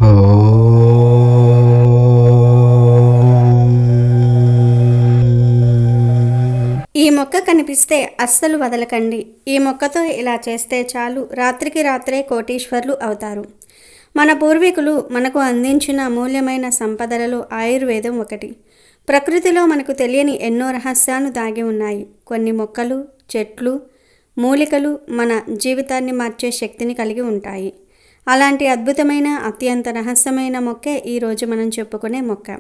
ఈ మొక్క కనిపిస్తే అస్సలు వదలకండి. ఈ మొక్కతో ఇలా చేస్తే చాలు, రాత్రికి రాత్రే కోటీశ్వర్లు అవుతారు. మన పూర్వీకులు మనకు అందించిన అమూల్యమైన సంపదలలో ఆయుర్వేదం ఒకటి. ప్రకృతిలో మనకు తెలియని ఎన్నో రహస్యాలు దాగి ఉన్నాయి. కొన్ని మొక్కలు, చెట్లు, మూలికలు మన జీవితాన్ని మార్చే శక్తిని కలిగి ఉంటాయి. అలాంటి అద్భుతమైన, అత్యంత రహస్యమైన మొక్కే ఈరోజు మనం చెప్పుకునే మొక్క.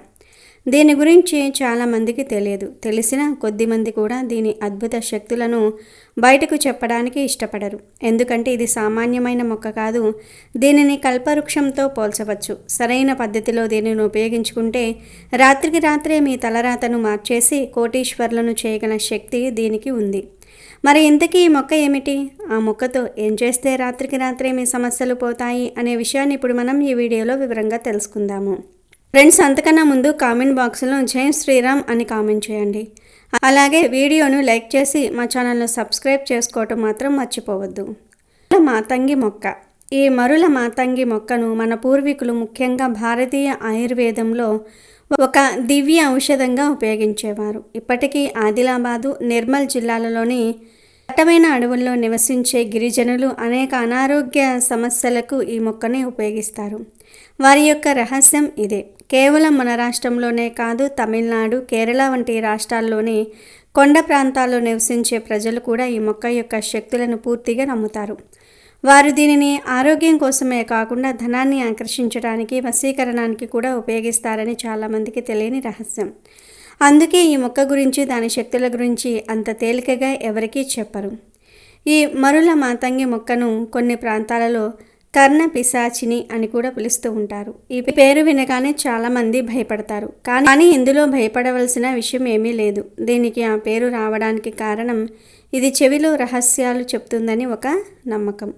దీని గురించి చాలామందికి తెలియదు. తెలిసిన కొద్దిమంది కూడా దీని అద్భుత శక్తులను బయటకు చెప్పడానికి ఇష్టపడరు. ఎందుకంటే ఇది సామాన్యమైన మొక్క కాదు. దీనిని కల్పవృక్షంతో పోల్చవచ్చు. సరైన పద్ధతిలో దీనిని ఉపయోగించుకుంటే రాత్రికి రాత్రే మీ తలరాతను మార్చేసి కోటీశ్వర్లను చేయగల శక్తి దీనికి ఉంది. మరి ఇంతకీ ఈ మొక్క ఏమిటి? ఆ మొక్కతో ఏం చేస్తే రాత్రికి రాత్రే మీ సమస్యలు పోతాయి అనే విషయాన్ని ఇప్పుడు మనం ఈ వీడియోలో వివరంగా తెలుసుకుందాము. ఫ్రెండ్స్, అంతకన్నా ముందు కామెంట్ బాక్స్లో జై శ్రీరామ్ అని కామెంట్ చేయండి. అలాగే వీడియోను లైక్ చేసి మా ఛానల్ను సబ్స్క్రైబ్ చేసుకోవటం మాత్రం మర్చిపోవద్దు. మాతంగి మొక్క. ఈ మరుల మాతంగి మొక్కను మన పూర్వీకులు ముఖ్యంగా భారతీయ ఆయుర్వేదంలో ఒక దివ్య ఔషధంగా ఉపయోగించేవారు. ఇప్పటికీ ఆదిలాబాదు, నిర్మల్ జిల్లాలలోని దట్టమైన అడవుల్లో నివసించే గిరిజనులు అనేక అనారోగ్య సమస్యలకు ఈ మొక్కని ఉపయోగిస్తారు. వారి యొక్క రహస్యం ఇదే. కేవలం మన రాష్ట్రంలోనే కాదు, తమిళనాడు, కేరళ వంటి రాష్ట్రాల్లోని కొండ ప్రాంతాల్లో నివసించే ప్రజలు కూడా ఈ మొక్క యొక్క శక్తులను పూర్తిగా నమ్ముతారు. వారు దీనిని ఆరోగ్యం కోసమే కాకుండా ధనాన్ని ఆకర్షించడానికి, వశీకరణానికి కూడా ఉపయోగిస్తారని చాలామందికి తెలియని రహస్యం. అందుకే ఈ మొక్క గురించి, దాని శక్తుల గురించి అంత తేలికగా ఎవరికీ చెప్పరు. ఈ మరుల మాతంగి మొక్కను కొన్ని ప్రాంతాలలో కర్ణ పిశాచిని అని కూడా పిలుస్తూ ఉంటారు. ఈ పేరు వినగానే చాలామంది భయపడతారు. కానీ ఇందులో భయపడవలసిన విషయం ఏమీ లేదు. దీనికి ఆ పేరు రావడానికి కారణం ఇది చెవిలో రహస్యాలు చెప్తుందని ఒక నమ్మకం.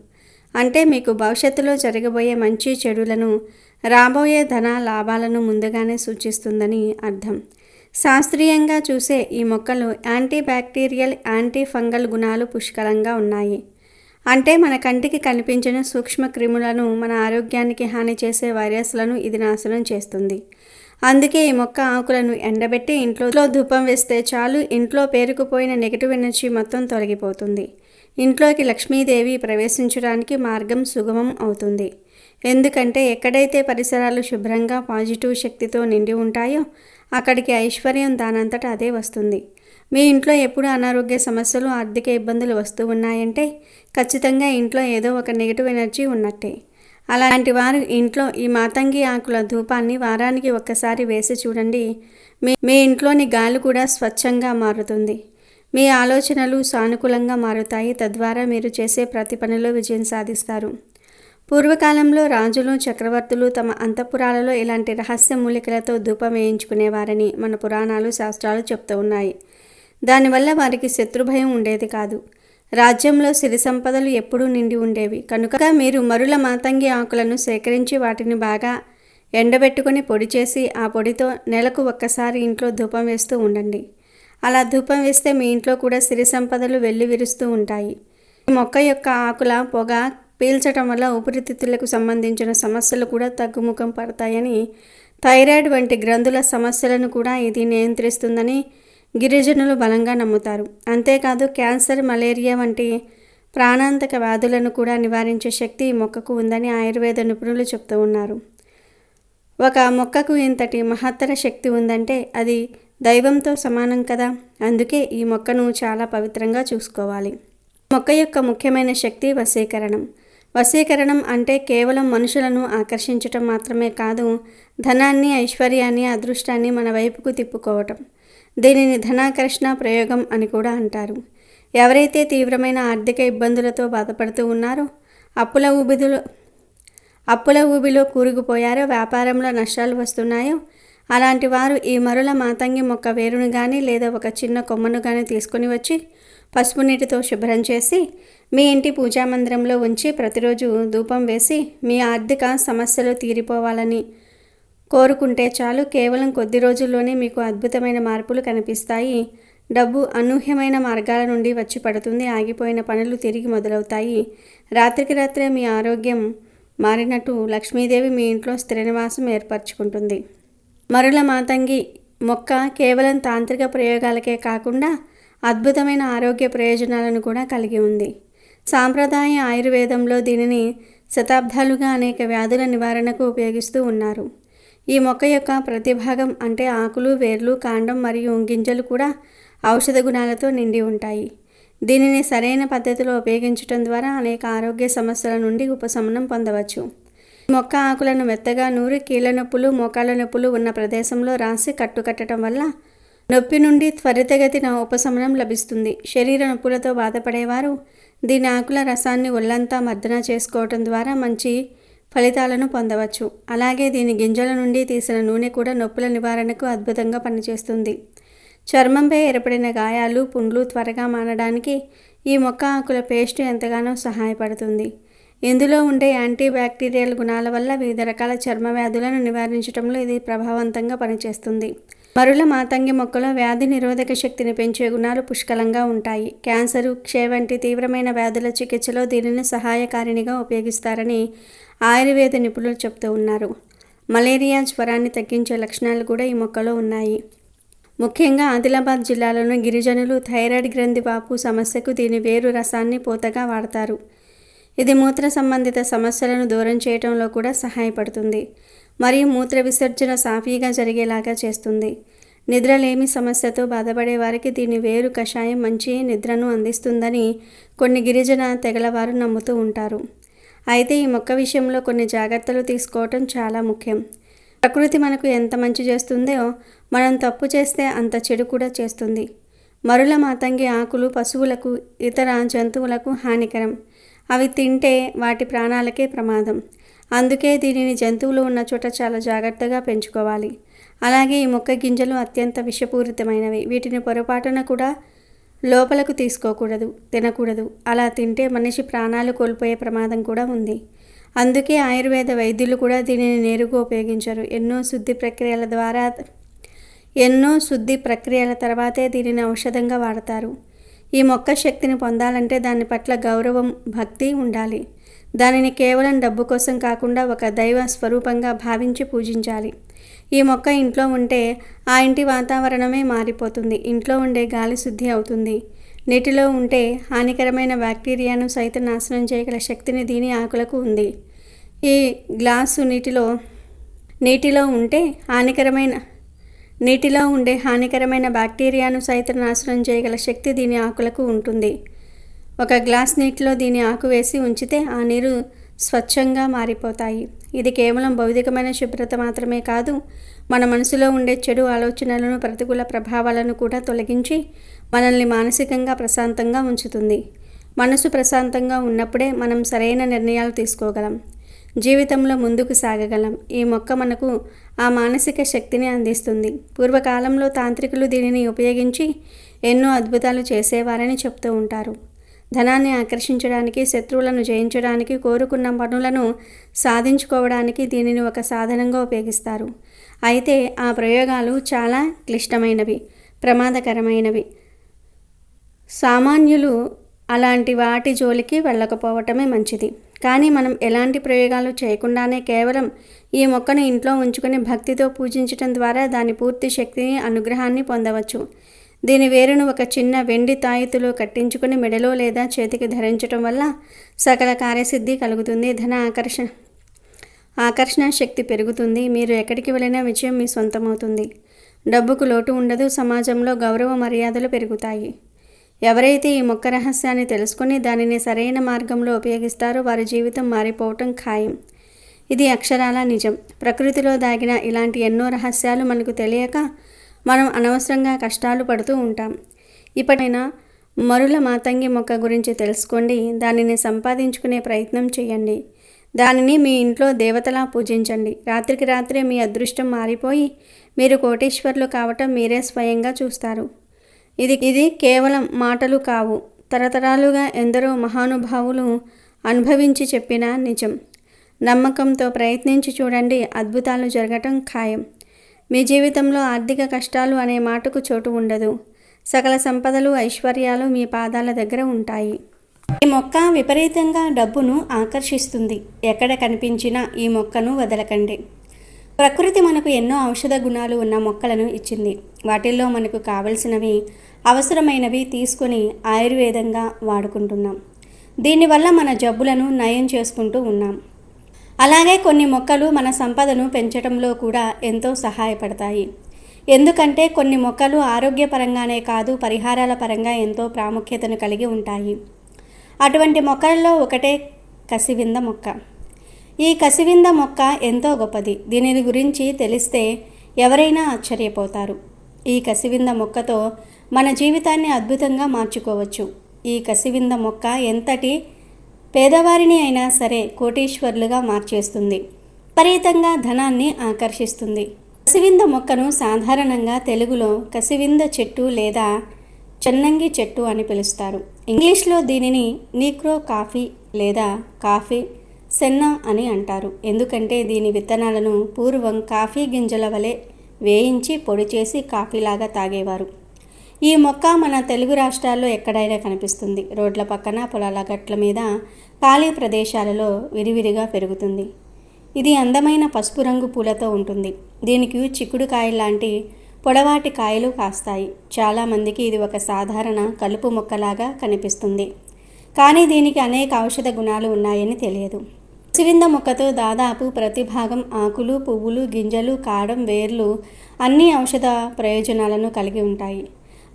అంటే మీకు భవిష్యత్తులో జరగబోయే మంచి చెడులను, రాబోయే ధన లాభాలను ముందుగానే సూచిస్తుందని అర్థం. శాస్త్రీయంగా చూసే ఈ మొక్కలు యాంటీ బ్యాక్టీరియల్, యాంటీ ఫంగల్ గుణాలు పుష్కలంగా ఉన్నాయి. అంటే మన కంటికి కనిపించిన సూక్ష్మ క్రిములను, మన ఆరోగ్యానికి హాని చేసే వైరస్లను ఇది నాశనం చేస్తుంది. అందుకే ఈ మొక్క ఆకులను ఎండబెట్టి ఇంట్లో ధూపం వేస్తే చాలు, ఇంట్లో పేరుకుపోయిన నెగిటివ్ ఎనర్జీ మొత్తం తొలగిపోతుంది. ఇంట్లోకి లక్ష్మీదేవి ప్రవేశించడానికి మార్గం సుగమం అవుతుంది. ఎందుకంటే ఎక్కడైతే పరిసరాలు శుభ్రంగా పాజిటివ్ శక్తితో నిండి ఉంటాయో అక్కడికి ఐశ్వర్యం దానంతట అదే వస్తుంది. మీ ఇంట్లో ఎప్పుడు అనారోగ్య సమస్యలు, ఆర్థిక ఇబ్బందులు వస్తూ ఉన్నాయంటే ఖచ్చితంగా ఇంట్లో ఏదో ఒక నెగిటివ్ ఎనర్జీ ఉన్నట్టే. అలాంటి వారు ఇంట్లో ఈ మాతంగి ఆకుల ధూపాన్ని వారానికి ఒక్కసారి వేసి చూడండి. మీ ఇంట్లోని గాలి కూడా స్వచ్ఛంగా మారుతుంది. మీ ఆలోచనలు సానుకూలంగా మారుతాయి. తద్వారా మీరు చేసే ప్రతి పనిలో విజయం సాధిస్తారు. పూర్వకాలంలో రాజులు, చక్రవర్తులు తమ అంతఃపురాలలో ఇలాంటి రహస్య మూలికలతో ధూపం వేయించుకునేవారని మన పురాణాలు, శాస్త్రాలు చెప్తూ ఉన్నాయి. దానివల్ల వారికి శత్రుభయం ఉండేది కాదు. రాజ్యంలో సిరి సంపదలు ఎప్పుడూ నిండి ఉండేవి. కనుక మీరు మరుల మాతంగి ఆకులను సేకరించి వాటిని బాగా ఎండబెట్టుకొని పొడి చేసి ఆ పొడితో నెలకు ఒక్కసారి ఇంట్లో ధూపం వేస్తూ ఉండండి. అలా ధూపం వేస్తే మీ ఇంట్లో కూడా సిరి సంపదలు వెల్లి విరుస్తూ ఉంటాయి. ఈ మొక్క యొక్క ఆకుల పొగ పీల్చటం వల్ల ఊపిరితిత్తులకు సంబంధించిన సమస్యలు కూడా తగ్గుముఖం పడతాయని, థైరాయిడ్ వంటి గ్రంథుల సమస్యలను కూడా ఇది నియంత్రిస్తుందని గిరిజనులు బలంగా నమ్ముతారు. అంతేకాదు క్యాన్సర్, మలేరియా వంటి ప్రాణాంతక వ్యాధులను కూడా నివారించే శక్తి ఈ మొక్కకు ఉందని ఆయుర్వేద నిపుణులు చెప్తూ ఉన్నారు. ఒక మొక్కకు ఇంతటి మహత్తర శక్తి ఉందంటే అది దైవంతో సమానం కదా. అందుకే ఈ మొక్కను చాలా పవిత్రంగా చూసుకోవాలి. మొక్క యొక్క ముఖ్యమైన శక్తి వశీకరణం. వశీకరణం అంటే కేవలం మనుషులను ఆకర్షించటం మాత్రమే కాదు, ధనాన్ని, ఐశ్వర్యాన్ని, అదృష్టాన్ని మన వైపుకు తిప్పుకోవటం. దీనిని ధనాకర్షణ ప్రయోగం అని కూడా అంటారు. ఎవరైతే తీవ్రమైన ఆర్థిక ఇబ్బందులతో బాధపడుతూ ఉన్నారో, అప్పుల ఊబిలో కూరుకుపోయారో, వ్యాపారంలో నష్టాలు వస్తున్నాయో అలాంటి వారు ఈ మరుల మాతంగి మొక్క వేరును కానీ లేదా ఒక చిన్న కొమ్మను కానీ తీసుకుని వచ్చి పసుపు నీటితో శుభ్రం చేసి మీ ఇంటి పూజా మందిరంలో ఉంచి ప్రతిరోజు ధూపం వేసి మీ ఆర్థిక సమస్యలు తీరిపోవాలని కోరుకుంటే చాలు. కేవలం కొద్ది రోజుల్లోనే మీకు అద్భుతమైన మార్పులు కనిపిస్తాయి. డబ్బు అనూహ్యమైన మార్గాల నుండి వచ్చి పడుతుంది. ఆగిపోయిన పనులు తిరిగి మొదలవుతాయి. రాత్రికి రాత్రే మీ ఆరోగ్యం మారినట్టు లక్ష్మీదేవి మీ ఇంట్లో స్థిర నివాసం ఏర్పరచుకుంటుంది. మరుల మాతంగి మొక్క కేవలం తాంత్రిక ప్రయోగాలకే కాకుండా అద్భుతమైన ఆరోగ్య ప్రయోజనాలను కూడా కలిగి ఉంది. సాంప్రదాయ ఆయుర్వేదంలో దీనిని శతాబ్దాలుగా అనేక వ్యాధుల నివారణకు ఉపయోగిస్తూ ఉన్నారు. ఈ మొక్క యొక్క ప్రతి భాగం అంటే ఆకులు, వేర్లు, కాండం మరియు గింజలు కూడా ఔషధ గుణాలతో నిండి ఉంటాయి. దీనిని సరైన పద్ధతిలో ఉపయోగించడం ద్వారా అనేక ఆరోగ్య సమస్యల నుండి ఉపశమనం పొందవచ్చు. మొక్క ఆకులను మెత్తగా నూరి కీళ్ళ నొప్పులు, మోకాళ్ళ నొప్పులు ఉన్న ప్రదేశంలో రాసి కట్టుకట్టడం వల్ల నొప్పి నుండి త్వరితగతిన ఉపశమనం లభిస్తుంది. శరీర నొప్పులతో బాధపడేవారు దీని ఆకుల రసాన్ని ఒళ్ళంతా మర్దన చేసుకోవటం ద్వారా మంచి ఫలితాలను పొందవచ్చు. అలాగే దీని గింజల నుండి తీసిన నూనె కూడా నొప్పుల నివారణకు అద్భుతంగా పనిచేస్తుంది. చర్మంపై ఏర్పడిన గాయాలు, పుండ్లు త్వరగా మానడానికి ఈ మొక్క ఆకుల పేస్ట్ ఎంతగానో సహాయపడుతుంది. ఇందులో ఉండే యాంటీ బ్యాక్టీరియల్ గుణాల వల్ల వివిధ రకాల చర్మ వ్యాధులను నివారించడంలో ఇది ప్రభావవంతంగా పనిచేస్తుంది. మరుల మాతంగి మొక్కలో వ్యాధి నిరోధక శక్తిని పెంచే గుణాలు పుష్కలంగా ఉంటాయి. క్యాన్సరు, క్షయ వంటి తీవ్రమైన వ్యాధుల చికిత్సలో దీనిని సహాయకారిణిగా ఉపయోగిస్తారని ఆయుర్వేద నిపుణులు చెప్తూ ఉన్నారు. మలేరియా, జ్వరాన్ని తగ్గించే లక్షణాలు కూడా ఈ మొక్కలో ఉన్నాయి. ముఖ్యంగా ఆదిలాబాద్ జిల్లాలోని గిరిజనులు థైరాయిడ్ గ్రంథి వాపు సమస్యకు దీని వేరు రసాన్ని పూతగా వాడతారు. ఇది మూత్ర సంబంధిత సమస్యలను దూరం చేయడంలో కూడా సహాయపడుతుంది మరియు మూత్ర విసర్జన సాఫీగా జరిగేలాగా చేస్తుంది. నిద్రలేమి సమస్యతో బాధపడే వారికి దీని వేరు కషాయం మంచి నిద్రను అందిస్తుందని కొన్ని గిరిజన తెగలవారు నమ్ముతూ ఉంటారు. అయితే ఈ మొక్క విషయంలో కొన్ని జాగ్రత్తలు తీసుకోవటం చాలా ముఖ్యం. ప్రకృతి మనకు ఎంత మంచి చేస్తుందో మనం తప్పు చేస్తే అంత చెడు కూడా చేస్తుంది. మరుల మాతంగి ఆకులు పశువులకు, ఇతర జంతువులకు హానికరం. అవి తింటే వాటి ప్రాణాలకే ప్రమాదం. అందుకే దీనిని జంతువులు ఉన్న చోట చాలా జాగ్రత్తగా పెంచుకోవాలి. అలాగే ఈ మొక్క గింజలు అత్యంత విషపూరితమైనవి. వీటిని పొరపాటున కూడా లోపలకు తీసుకోకూడదు, తినకూడదు. అలా తింటే మనిషి ప్రాణాలు కోల్పోయే ప్రమాదం కూడా ఉంది. అందుకే ఆయుర్వేద వైద్యులు కూడా దీనిని నేరుగా ఉపయోగించరు. ఎన్నో శుద్ధి ప్రక్రియల తర్వాతే దీనిని ఔషధంగా వాడతారు. ఈ మొక్క శక్తిని పొందాలంటే దాని పట్ల గౌరవం, భక్తి ఉండాలి. దానిని కేవలం డబ్బు కోసం కాకుండా ఒక దైవ స్వరూపంగా భావించి పూజించాలి. ఈ మొక్క ఇంట్లో ఉంటే ఆ ఇంటి వాతావరణమే మారిపోతుంది. ఇంట్లో ఉండే గాలి శుద్ధి అవుతుంది. నీటిలో ఉంటే హానికరమైన బ్యాక్టీరియాను సైతం నాశనం చేయగల శక్తిని దీని ఆకులకు ఉంది. ఈ గ్లాసు నీటిలో ఉండే హానికరమైన బ్యాక్టీరియాను సైతం నాశనం చేయగల శక్తి దీని ఆకులకు ఉంటుంది. ఒక గ్లాస్ నీటిలో దీని ఆకు వేసి ఉంచితే ఆ నీరు స్వచ్ఛంగా మారిపోతాయి. ఇది కేవలం భౌతికమైన శుభ్రత మాత్రమే కాదు, మన మనసులో ఉండే చెడు ఆలోచనలను, ప్రతికూల ప్రభావాలను కూడా తొలగించి మనల్ని మానసికంగా ప్రశాంతంగా ఉంచుతుంది. మనసు ప్రశాంతంగా ఉన్నప్పుడే మనం సరైన నిర్ణయాలు తీసుకోగలం, జీవితంలో ముందుకు సాగగలం. ఈ మొక్క మనకు ఆ మానసిక శక్తిని అందిస్తుంది. పూర్వకాలంలో తాంత్రికులు దీనిని ఉపయోగించి ఎన్నో అద్భుతాలు చేసేవారని చెప్తూ ఉంటారు. ధనాన్ని ఆకర్షించడానికి, శత్రువులను జయించడానికి, కోరుకున్న పనులను సాధించుకోవడానికి దీనిని ఒక సాధనంగా ఉపయోగిస్తారు. అయితే ఆ ప్రయోగాలు చాలా క్లిష్టమైనవి, ప్రమాదకరమైనవి. సామాన్యులు అలాంటి వాటి జోలికి వెళ్ళకపోవటమే మంచిది. కానీ మనం ఎలాంటి ప్రయోగాలు చేయకుండానే కేవలం ఈ మొక్కను ఇంట్లో ఉంచుకొని భక్తితో పూజించడం ద్వారా దాని పూర్తి శక్తిని, అనుగ్రహాన్ని పొందవచ్చు. దీని వేరును ఒక చిన్న వెండి తాయితులో కట్టించుకుని మెడలో లేదా చేతికి ధరించడం వల్ల సకల కార్యసిద్ధి కలుగుతుంది. ధన ఆకర్షణ శక్తి పెరుగుతుంది. మీరు ఎక్కడికి వెళ్ళినా విజయం మీ సొంతమవుతుంది. డబ్బుకు లోటు ఉండదు. సమాజంలో గౌరవ మర్యాదలు పెరుగుతాయి. ఎవరైతే ఈ మొక్క రహస్యాన్ని తెలుసుకొని దానిని సరైన మార్గంలో ఉపయోగిస్తారో వారి జీవితం మారిపోవటం ఖాయం. ఇది అక్షరాల నిజం. ప్రకృతిలో దాగిన ఇలాంటి ఎన్నో రహస్యాలు మనకు తెలియక మనం అనవసరంగా కష్టాలు పడుతూ ఉంటాం. ఇప్పటికైనా మరుల మాతంగి మొక్క గురించి తెలుసుకోండి. దానిని సంపాదించుకునే ప్రయత్నం చేయండి. దానిని మీ ఇంట్లో దేవతలా పూజించండి. రాత్రికి రాత్రే మీ అదృష్టం మారిపోయి మీరు కోటీశ్వర్లు కావటం మీరే స్వయంగా చూస్తారు. ఇది కేవలం మాటలు కావు, తరతరాలుగా ఎందరో మహానుభావులు అనుభవించి చెప్పిన నిజం. నమ్మకంతో ప్రయత్నించి చూడండి, అద్భుతాలు జరగటం ఖాయం. మీ జీవితంలో ఆర్థిక కష్టాలు అనే మాటకు చోటు ఉండదు. సకల సంపదలు, ఐశ్వర్యాలు మీ పాదాల దగ్గర ఉంటాయి. ఈ మొక్క విపరీతంగా డబ్బును ఆకర్షిస్తుంది. ఎక్కడ కనిపించినా ఈ మొక్కను వదలకండి. ప్రకృతి మనకు ఎన్నో ఔషధ గుణాలు ఉన్న మొక్కలను ఇచ్చింది. వాటిల్లో మనకు కావలసినవి, అవసరమైనవి తీసుకొని ఆయుర్వేదంగా వాడుకుంటున్నాం. దీనివల్ల మన జబ్బులను నయం చేసుకుంటూ ఉన్నాం. అలాగే కొన్ని మొక్కలు మన సంపదను పెంచడంలో కూడా ఎంతో సహాయపడతాయి. ఎందుకంటే కొన్ని మొక్కలు ఆరోగ్యపరంగానే కాదు, పరిహారాల పరంగా ఎంతో ప్రాముఖ్యతను కలిగి ఉంటాయి. అటువంటి మొక్కలలో ఒకటే కసివింద మొక్క. ఈ కసివింద మొక్క ఎంతో గొప్పది. దీని గురించి తెలిస్తే ఎవరైనా ఆశ్చర్యపోతారు. ఈ కసివింద మొక్కతో మన జీవితాన్ని అద్భుతంగా మార్చుకోవచ్చు. ఈ కసివింద మొక్క ఎంతటి పేదవారిని అయినా సరే కోటీశ్వర్లుగా మార్చేస్తుంది. విపరీతంగా ధనాన్ని ఆకర్షిస్తుంది. కసివింద మొక్కను సాధారణంగా తెలుగులో కసివింద చెట్టు లేదా చెన్నంగి చెట్టు అని పిలుస్తారు. ఇంగ్లీష్లో దీనిని నీగ్రో కాఫీ లేదా కాఫీ సెన్నా అని అంటారు. ఎందుకంటే దీని విత్తనాలను పూర్వం కాఫీ గింజల వలె వేయించి పొడి చేసి కాఫీలాగా తాగేవారు. ఈ మొక్క మన తెలుగు రాష్ట్రాల్లో ఎక్కడైనా కనిపిస్తుంది. రోడ్ల పక్కన, పొలాల గట్ల మీద, ఖాళీ ప్రదేశాలలో విరివిరిగా పెరుగుతుంది. ఇది అందమైన పసుపు రంగు పూలతో ఉంటుంది. దీనికి చిక్కుడుకాయ లాంటి పొడవాటి కాయలు కాస్తాయి. చాలామందికి ఇది ఒక సాధారణ కలుపు మొక్కలాగా కనిపిస్తుంది. కానీ దీనికి అనేక ఔషధ గుణాలు ఉన్నాయని తెలియదు. కసివింద మొక్కతో దాదాపు ప్రతి భాగం ఆకులు, పువ్వులు, గింజలు, కాండం, వేర్లు అన్ని ఔషధ ప్రయోజనాలను కలిగి ఉంటాయి.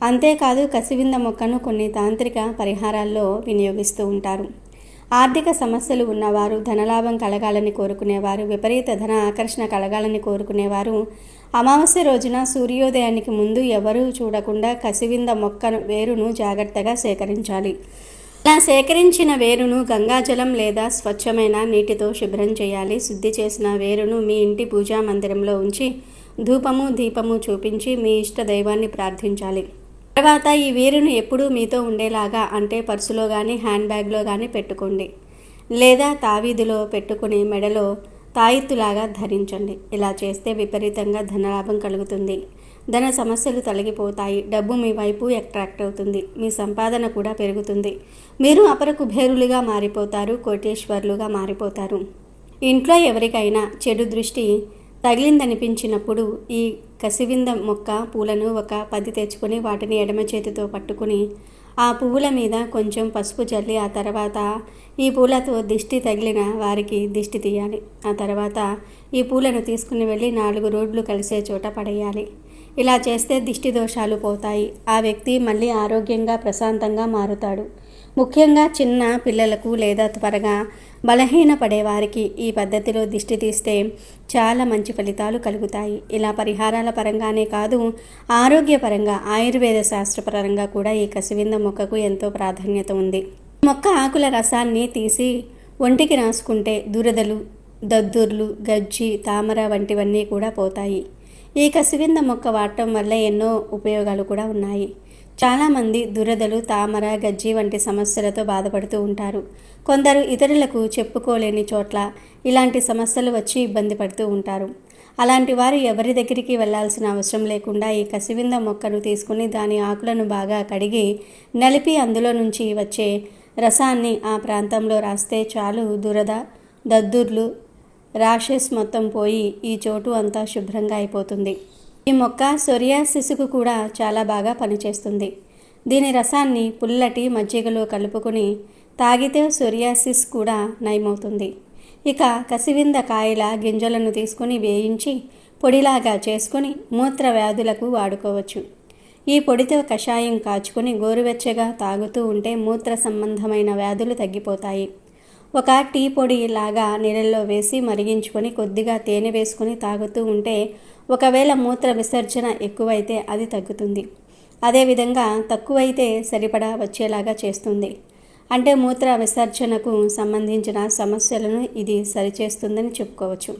అంతేకాదు కసివింద మొక్కను కొన్ని తాంత్రిక పరిహారాల్లో వినియోగిస్తూ ఉంటారు. ఆర్థిక సమస్యలు ఉన్నవారు, ధనలాభం కలగాలని కోరుకునేవారు, విపరీత ధన ఆకర్షణ కలగాలని కోరుకునేవారు అమావాస్య రోజున సూర్యోదయానికి ముందు ఎవరూ చూడకుండా కసివింద మొక్క వేరును జాగ్రత్తగా సేకరించాలి. ఇలా సేకరించిన వేరును గంగాజలం లేదా స్వచ్ఛమైన నీటితో శుభ్రం చేయాలి. శుద్ధి చేసిన వేరును మీ ఇంటి పూజా మందిరంలో ఉంచి ధూపము, దీపము చూపించి మీ ఇష్ట దైవాన్ని ప్రార్థించాలి. తర్వాత ఈ వేరును ఎప్పుడూ మీతో ఉండేలాగా, అంటే పర్సులో కానీ హ్యాండ్ బ్యాగ్లో కానీ పెట్టుకోండి, లేదా తావీదులో పెట్టుకుని మెడలో తాయెత్తులాగా ధరించండి. ఇలా చేస్తే విపరీతంగా ధనలాభం కలుగుతుంది. ధన సమస్యలు తొలగిపోతాయి. డబ్బు మీ వైపు అట్రాక్ట్ అవుతుంది. మీ సంపాదన కూడా పెరుగుతుంది. మీరు అపర కుబేరులుగా మారిపోతారు, కోటీశ్వర్లుగా మారిపోతారు. ఇంట్లో ఎవరికైనా చెడు దృష్టి తగిలిందనిపించినప్పుడు ఈ కసివింద మొక్క పూలను ఒక 10 తెచ్చుకొని వాటిని ఎడమ చేతితో పట్టుకుని ఆ పువ్వుల మీద కొంచెం పసుపు చల్లి ఆ తర్వాత ఈ పూలతో దిష్టి తగిలిన వారికి దిష్టి తీయాలి. ఆ తర్వాత ఈ పూలను తీసుకుని వెళ్ళి 4 రోడ్లు కలిసే చోట పడేయాలి. ఇలా చేస్తే దిష్టి దోషాలు పోతాయి. ఆ వ్యక్తి మళ్ళీ ఆరోగ్యంగా, ప్రశాంతంగా మారుతాడు. ముఖ్యంగా చిన్న పిల్లలకు లేదా త్వరగా బలహీనపడే వారికి ఈ పద్ధతిలో దిష్టి తీస్తే చాలా మంచి ఫలితాలు కలుగుతాయి. ఇలా పరిహారాల పరంగానే కాదు, ఆరోగ్యపరంగా, ఆయుర్వేద శాస్త్రపరంగా కూడా ఈ కసివింద మొక్కకు ఎంతో ప్రాధాన్యత ఉంది. మొక్క ఆకుల రసాన్ని తీసి ఒంటికి రాసుకుంటే దురదలు, దద్దుర్లు, గజ్జి, తామర వంటివన్నీ కూడా పోతాయి. ఈ కసివింద మొక్క వాడటం వల్ల ఎన్నో ఉపయోగాలు కూడా ఉన్నాయి. చాలామంది దురదలు, తామర, గజ్జి వంటి సమస్యలతో బాధపడుతూ ఉంటారు. కొందరు ఇతరులకు చెప్పుకోలేని చోట్ల ఇలాంటి సమస్యలు వచ్చి ఇబ్బంది పడుతూ ఉంటారు. అలాంటి వారు ఎవరి దగ్గరికి వెళ్లాల్సిన అవసరం లేకుండా ఈ కసివింద మొక్కను తీసుకుని దాని ఆకులను బాగా కడిగి నలిపి అందులో నుంచి వచ్చే రసాన్ని ఆ ప్రాంతంలో రాస్తే చాలు, దురద, దద్దుర్లు, ర్యాషెస్ మొత్తం పోయి ఈ చోటు అంతా శుభ్రంగా అయిపోతుంది. ఈ మొక్క సోరియాసిస్కు కూడా చాలా బాగా పనిచేస్తుంది. దీని రసాన్ని పుల్లటి మజ్జిగలో కలుపుకొని తాగితే సోరియాసిస్ కూడా నయమవుతుంది. ఇక కసివింద కాయల గింజలను తీసుకొని వేయించి పొడిలాగా చేసుకొని మూత్ర వ్యాధులకు వాడుకోవచ్చు. ఈ పొడితో కషాయం కాచుకొని గోరువెచ్చగా తాగుతూ ఉంటే మూత్ర సంబంధమైన వ్యాధులు తగ్గిపోతాయి. ఒక టీ పొడి లాగా నీళ్ళల్లో వేసి మరిగించుకొని కొద్దిగా తేనె వేసుకొని తాగుతూ ఉంటే ఒకవేళ మూత్ర విసర్జన ఎక్కువైతే అది తగ్గుతుంది. అదేవిధంగా తక్కువైతే సరిపడా వచ్చేలాగా చేస్తుంది. అంటే మూత్ర విసర్జనకు సంబంధించిన సమస్యలను ఇది సరిచేస్తుందని చెప్పుకోవచ్చు.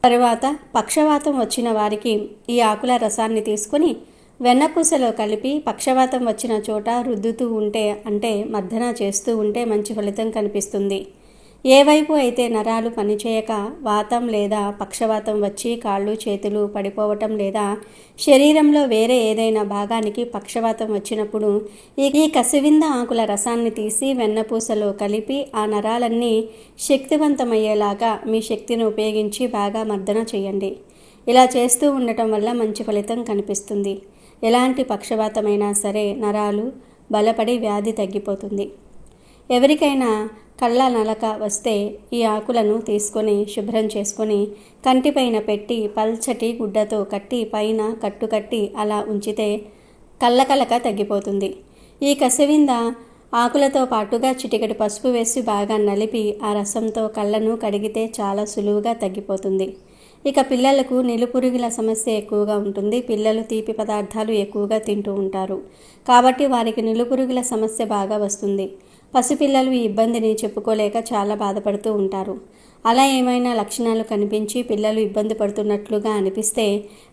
తరువాత పక్షవాతం వచ్చిన వారికి ఈ ఆకుల రసాన్ని తీసుకొని వెన్నపూసలో కలిపి పక్షవాతం వచ్చిన చోట రుద్దుతూ ఉంటే, అంటే మర్దన చేస్తూ ఉంటే మంచి ఫలితం కనిపిస్తుంది. ఏ వైపు అయితే నరాలు పనిచేయక వాతం లేదా పక్షవాతం వచ్చి కాళ్ళు చేతులు పడిపోవటం లేదా శరీరంలో వేరే ఏదైనా భాగానికి పక్షవాతం వచ్చినప్పుడు ఈ కసివింద ఆకుల రసాన్ని తీసి వెన్నపూసలో కలిపి ఆ నరాలన్నీ శక్తివంతమయ్యేలాగా మీ శక్తిని ఉపయోగించి బాగా మర్దన చేయండి. ఇలా చేస్తూ ఉండటం వల్ల మంచి ఫలితం కనిపిస్తుంది. ఎలాంటి పక్షవాతమైనా సరే నరాలు బలపడి వ్యాధి తగ్గిపోతుంది. ఎవరికైనా కళ్ళ నలక వస్తే ఈ ఆకులను తీసుకొని శుభ్రం చేసుకొని కంటిపైన పెట్టి పల్చటి గుడ్డతో కట్టి పైన కట్టి అలా ఉంచితే కళ్ళకలక తగ్గిపోతుంది. ఈ కసివింద ఆకులతో పాటుగా చిటికెడు పసుపు వేసి బాగా నలిపి ఆ రసంతో కళ్ళను కడిగితే చాలా సులువుగా తగ్గిపోతుంది. ఇక పిల్లలకు నిలుపురుగుల సమస్య ఎక్కువగా ఉంటుంది. పిల్లలు తీపి పదార్థాలు ఎక్కువగా తింటూ ఉంటారు కాబట్టి వారికి నిలుపురుగుల సమస్య బాగా వస్తుంది. పసిపిల్లలు ఈ ఇబ్బందిని చెప్పుకోలేక చాలా బాధపడుతూ ఉంటారు. అలా ఏమైనా లక్షణాలు కనిపించి పిల్లలు ఇబ్బంది పడుతున్నట్లుగా అనిపిస్తే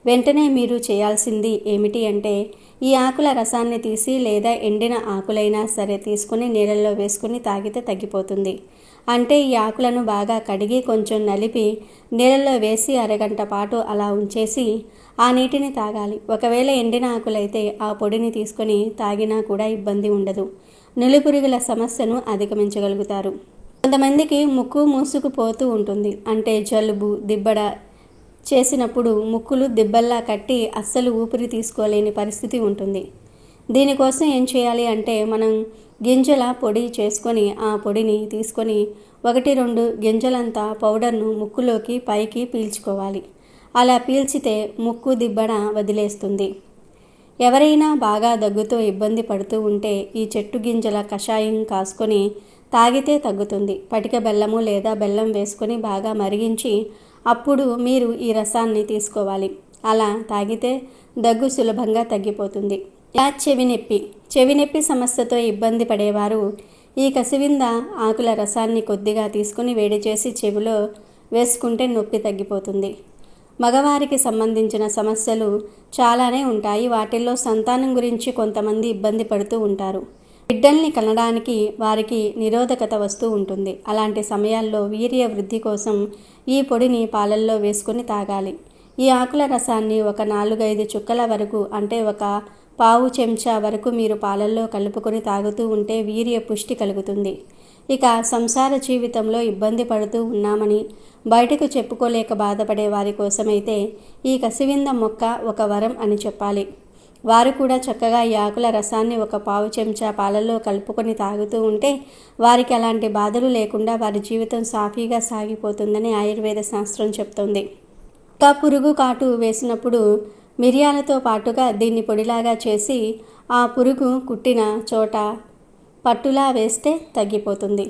వెంటనే మీరు చేయాల్సింది ఏమిటి అంటే ఈ ఆకుల రసాన్ని తీసి లేదా ఎండిన ఆకులైనా సరే తీసుకుని నీళ్ళల్లో వేసుకుని తాగితే తగ్గిపోతుంది. అంటే ఈ ఆకులను బాగా కడిగి కొంచెం నలిపి నీళ్ళల్లో వేసి అరగంట పాటు అలా ఉంచేసి ఆ నీటిని తాగాలి. ఒకవేళ ఎండిన ఆకులైతే ఆ పొడిని తీసుకొని తాగినా కూడా ఇబ్బంది ఉండదు. నులిపురుగుల సమస్యను అధిగమించగలుగుతారు. కొంతమందికి ముక్కు మూసుకుపోతూ ఉంటుంది. అంటే జలుబు దిబ్బడ చేసినప్పుడు ముక్కులు దిబ్బల్లా కట్టి అస్సలు ఊపిరి తీసుకోలేని పరిస్థితి ఉంటుంది. దీనికోసం ఏం చేయాలి అంటే మనం గింజల పొడి చేసుకొని ఆ పొడిని తీసుకొని 1-2 గింజలంతా పౌడర్ను ముక్కులోకి పైకి పీల్చుకోవాలి. అలా పీల్చితే ముక్కు దిబ్బడ వదిలేస్తుంది. ఎవరైనా బాగా దగ్గుతో ఇబ్బంది పడుతూ ఉంటే ఈ చెట్టు గింజల కషాయం కాసుకొని తాగితే తగ్గుతుంది. పటిక బెల్లము లేదా బెల్లం వేసుకొని బాగా మరిగించి అప్పుడు మీరు ఈ రసాన్ని తీసుకోవాలి. అలా తాగితే దగ్గు సులభంగా తగ్గిపోతుంది. ఇలా చెవినొప్పి సమస్యతో ఇబ్బంది పడేవారు ఈ కసివింద ఆకుల రసాన్ని కొద్దిగా తీసుకుని వేడి చేసి చెవిలో వేసుకుంటే నొప్పి తగ్గిపోతుంది. మగవారికి సంబంధించిన సమస్యలు చాలానే ఉంటాయి. వాటిల్లో సంతానం గురించి కొంతమంది ఇబ్బంది పడుతూ ఉంటారు. బిడ్డల్ని కనడానికి వారికి నిరోధకత వస్తూ ఉంటుంది. అలాంటి సమయాల్లో వీర్య వృద్ధి కోసం ఈ పొడిని పాలల్లో వేసుకొని తాగాలి. ఈ ఆకుల రసాన్ని ఒక 4-5 చుక్కల వరకు అంటే ఒక పావు చెంచా వరకు మీరు పాలల్లో కలుపుకొని తాగుతూ ఉంటే వీర్య పుష్టి కలుగుతుంది. ఇక సంసార జీవితంలో ఇబ్బంది పడుతూ ఉన్నామని బయటకు చెప్పుకోలేక బాధపడే వారి కోసమైతే ఈ కసివింద మొక్క ఒక వరం అని చెప్పాలి. వారు కూడా చక్కగా ఈ ఆకుల రసాన్ని ఒక పావు చెంచా పాలల్లో కలుపుకొని తాగుతూ ఉంటే వారికి అలాంటి బాధలు లేకుండా వారి జీవితం సాఫీగా సాగిపోతుందని ఆయుర్వేద శాస్త్రం చెప్తోంది. ఇంకా పురుగు కాటు వేసినప్పుడు మిరియాలతో పాటుగా దీన్ని పొడిలాగా చేసి ఆ పురుగు కుట్టిన చోట పట్టులా వేస్తే తగ్గిపోతుంది.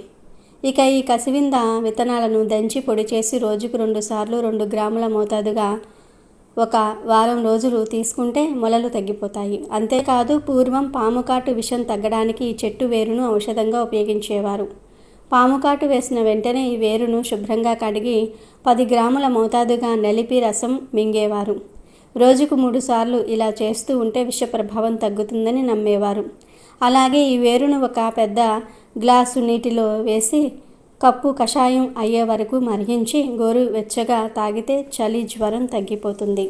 ఇక ఈ కసివింద విత్తనాలను దంచి పొడి చేసి రోజుకు 2 సార్లు 2 గ్రాముల మోతాదుగా ఒక వారం రోజులు తీసుకుంటే మొలలు తగ్గిపోతాయి. అంతేకాదు పూర్వం పాముకాటు విషం తగ్గడానికి ఈ చెట్టు వేరును ఔషధంగా ఉపయోగించేవారు. పాముకాటు వేసిన వెంటనే ఈ వేరును శుభ్రంగా కడిగి 10 గ్రాముల మోతాదుగా నలిపి రసం మింగేవారు. రోజుకు 3 సార్లు ఇలా చేస్తూ ఉంటే విష ప్రభావం తగ్గుతుందని నమ్మేవారు. అలాగే ఈ వేరును ఒక పెద్ద గ్లాసు నీటిలో వేసి కప్పు కషాయం అయ్యే వరకు మరిగించి గోరువెచ్చగా తాగితే చలి జ్వరం తగ్గిపోతుంది.